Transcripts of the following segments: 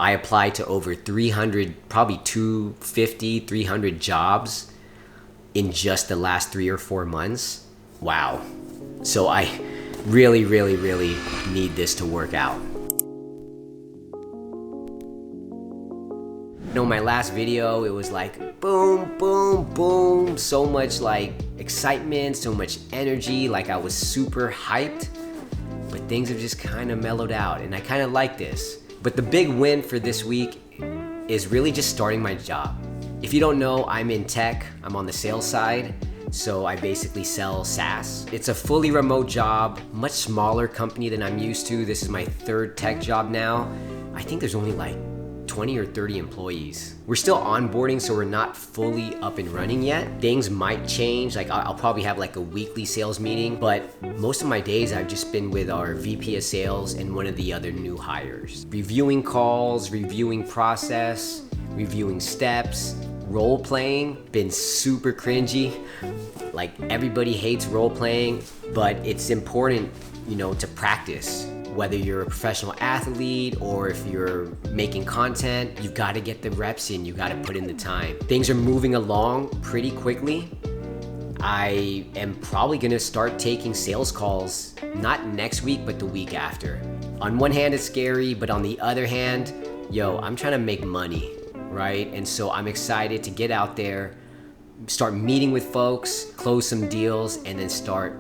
I applied to over 300, probably 250, 300 jobs in just the last 3 or 4 months. Wow. So I really, really, really need this to work out. You know, my last video, it was like boom, boom, boom. So much like excitement, so much energy, like I was super hyped. But things have just kind of mellowed out, and I kind of like this. But the big win for this week is really just starting my job. If you don't know, I'm in tech. I'm on the sales side. So I basically sell SaaS. It's a fully remote job, much smaller company than I'm used to. This is my third tech job now. I think there's only like 20 or 30 employees. We're still onboarding, so we're not fully up and running yet. Things might change, like I'll probably have like a weekly sales meeting, but most of my days I've just been with our VP of sales and one of the other new hires. Reviewing calls, reviewing process, reviewing steps, role playing, been super cringy. Like everybody hates role playing, but it's important, you know, to practice. Whether you're a professional athlete or if you're making content, you gotta get the reps in, you gotta put in the time. Things are moving along pretty quickly. I am probably gonna start taking sales calls, not next week, but the week after. On one hand, it's scary, but on the other hand, I'm trying to make money, right? And so I'm excited to get out there, start meeting with folks, close some deals, and then start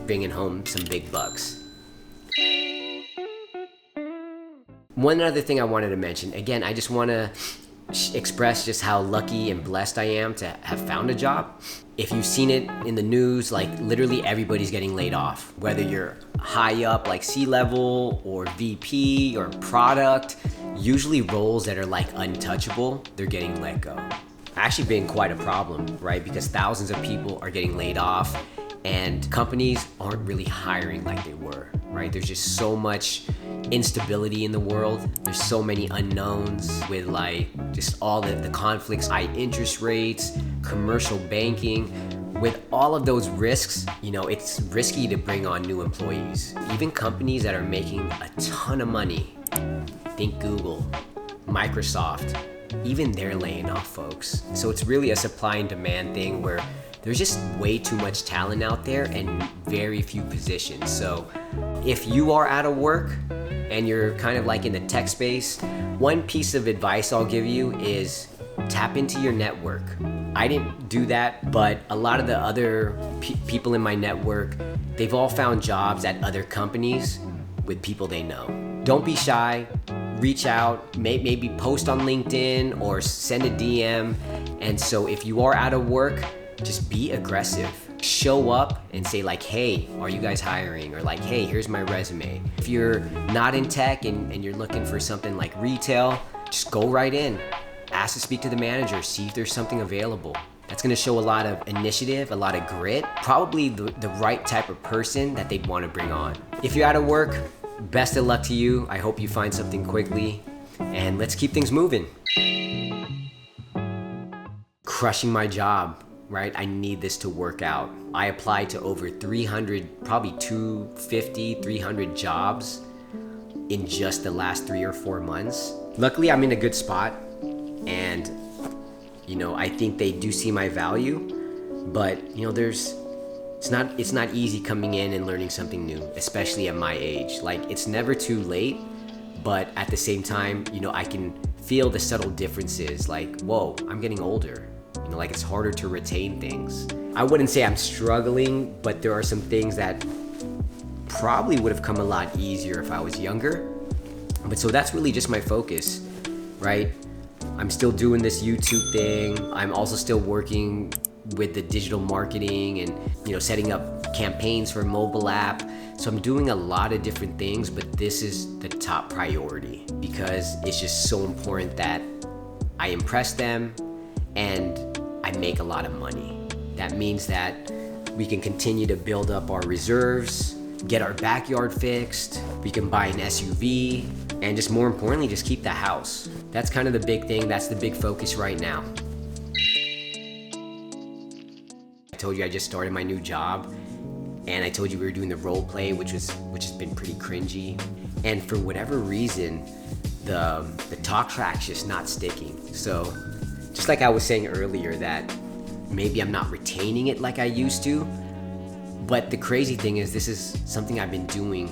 bringing home some big bucks. One other thing I wanted to mention, again, I just want to express just how lucky and blessed I am to have found a job. If you've seen it in the news, like literally everybody's getting laid off. Whether you're high up like C-level or VP or product, usually roles that are like untouchable, they're getting let go. Actually been quite a problem, right? Because thousands of people are getting laid off and companies aren't really hiring like they were, right? There's just so much instability in the world. There's so many unknowns with like just all the conflicts, high interest rates, commercial banking. With all of those risks, it's risky to bring on new employees. Even companies that are making a ton of money, think Google, Microsoft, even they're laying off folks. So it's really a supply and demand thing where there's just way too much talent out there and very few positions. So if you are out of work and you're kind of like in the tech space, one piece of advice I'll give you is tap into your network. I didn't do that, but a lot of the other people in my network, they've all found jobs at other companies with people they know. Don't be shy. Reach out, maybe post on LinkedIn or send a DM. And so if you are out of work, just be aggressive. Show up and say like, hey, are you guys hiring? Or like, hey, here's my resume. If you're not in tech and you're looking for something like retail, just go right in. Ask to speak to the manager, see if there's something available. That's gonna show a lot of initiative, a lot of grit, probably the right type of person that they'd wanna bring on. If you're out of work, best of luck to you. I hope you find something quickly, and let's keep things moving. Crushing my job, right? I need this to work out. I applied to over 300, probably 250, 300 jobs in just the last 3 or 4 months. Luckily, I'm in a good spot, and I think they do see my value, but it's not easy coming in and learning something new, especially at my age. Like, it's never too late, but at the same time, I can feel the subtle differences. Like, whoa, I'm getting older. Like it's harder to retain things. I wouldn't say I'm struggling, but there are some things that probably would have come a lot easier if I was younger. But so that's really just my focus, right? I'm still doing this YouTube thing. I'm also still working with the digital marketing and setting up campaigns for a mobile app. So I'm doing a lot of different things, but this is the top priority because it's just so important that I impress them and I make a lot of money. That means that we can continue to build up our reserves, get our backyard fixed, we can buy an SUV, and just more importantly, just keep the house. That's kind of the big thing. That's the big focus right now. I told you I just started my new job, and I told you we were doing the role play, which has been pretty cringy. And for whatever reason, the talk track's just not sticking. So just like I was saying earlier, that maybe I'm not retaining it like I used to. But the crazy thing is, this is something I've been doing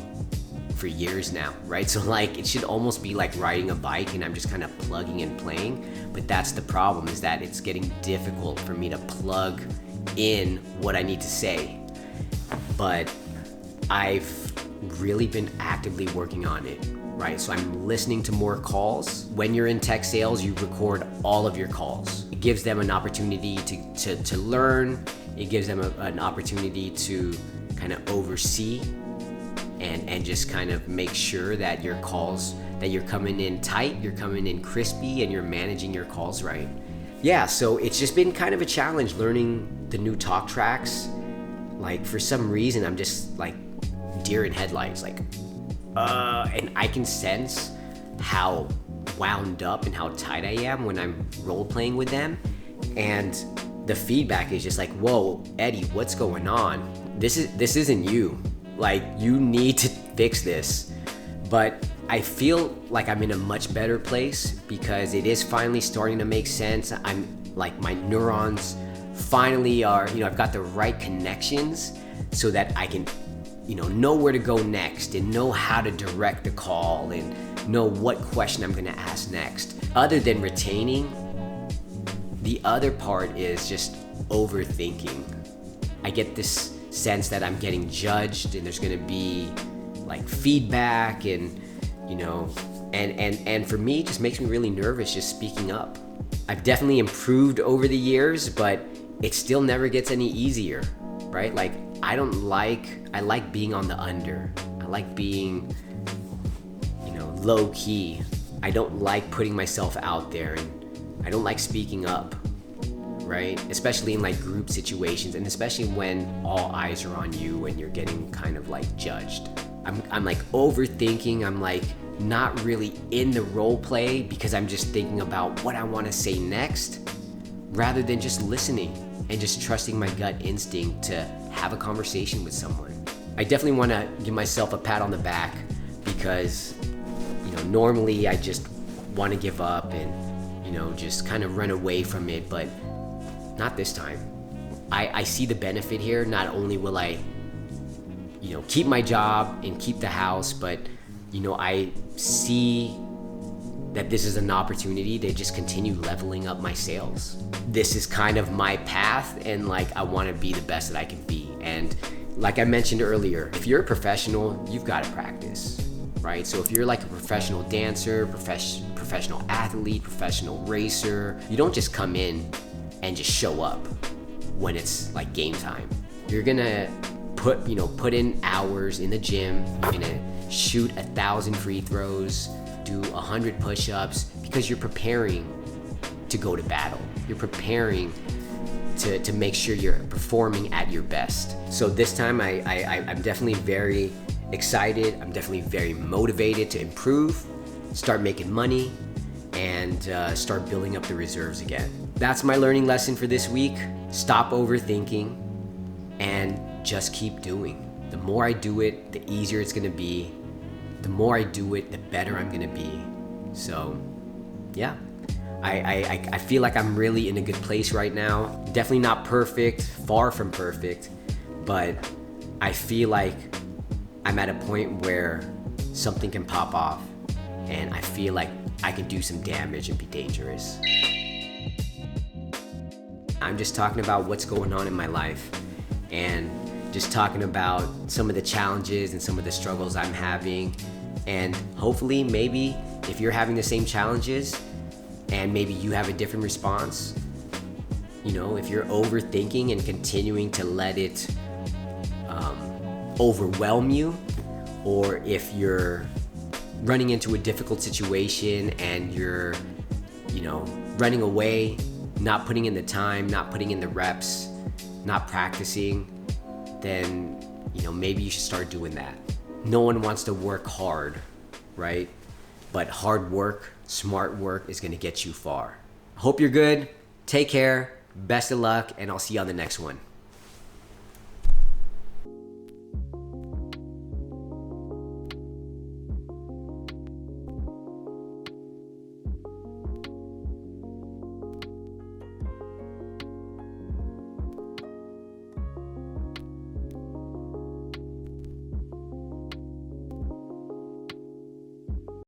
for years now, right? So like, it should almost be like riding a bike and I'm just kind of plugging and playing. But that's the problem, is that it's getting difficult for me to plug in what I need to say. But I've really been actively working on it, right? So I'm listening to more calls. When you're in tech sales, you record all of your calls. It gives them an opportunity to learn. It gives them an opportunity to kind of oversee and just kind of make sure that your calls, that you're coming in tight, you're coming in crispy, and you're managing your calls right. Yeah, so it's just been kind of a challenge learning the new talk tracks. Like, for some reason, I'm just like deer in headlights, like, and I can sense how wound up and how tight I am when I'm role playing with them. And the feedback is just like, whoa, Eddie, what's going on? This isn't you. Like, you need to fix this. But I feel like I'm in a much better place because it is finally starting to make sense. I'm like, my neurons finally are, I've got the right connections so that I can, know where to go next and know how to direct the call and know what question I'm gonna ask next. Other than retaining, the other part is just overthinking. I get this sense that I'm getting judged and there's gonna be like feedback and and for me, it just makes me really nervous just speaking up. I've definitely improved over the years, but it still never gets any easier, right? Like, I like being on the under. I like being, low key. I don't like putting myself out there, and I don't like speaking up, right? Especially in like group situations, and especially when all eyes are on you and you're getting kind of like judged. I'm like overthinking. I'm like not really in the role play because I'm just thinking about what I want to say next rather than just listening and just trusting my gut instinct to have a conversation with someone. I definitely want to give myself a pat on the back because, normally I just want to give up and, just kind of run away from it, but not this time. I see the benefit here. Not only will I, keep my job and keep the house, but, I see that this is an opportunity to just continue leveling up my sales. This is kind of my path, and like, I want to be the best that I can be. And like I mentioned earlier, if you're a professional, you've got to practice, right? So if you're like a professional dancer, professional athlete, professional racer, you don't just come in and just show up when it's like game time. You're gonna put in hours in the gym. You're gonna shoot 1,000 free throws, do 100 push-ups, because you're preparing to go to battle. You're preparing to make sure you're performing at your best. So this time I'm definitely very excited. I'm definitely very motivated to improve, start making money, and start building up the reserves again. That's my learning lesson for this week. Stop overthinking and just keep doing. The more I do it, the easier it's gonna be. The more I do it, the better I'm gonna be. So, yeah. I feel like I'm really in a good place right now. Definitely not perfect, far from perfect, but I feel like I'm at a point where something can pop off, and I feel like I can do some damage and be dangerous. I'm just talking about what's going on in my life, and just talking about some of the challenges and some of the struggles I'm having. And hopefully, maybe if you're having the same challenges and maybe you have a different response, if you're overthinking and continuing to let it overwhelm you, or if you're running into a difficult situation and you're, running away, not putting in the time, not putting in the reps, not practicing, then, maybe you should start doing that. No one wants to work hard, right? But hard work, smart work is gonna get you far. Hope you're good. Take care. Best of luck, and I'll see you on the next one.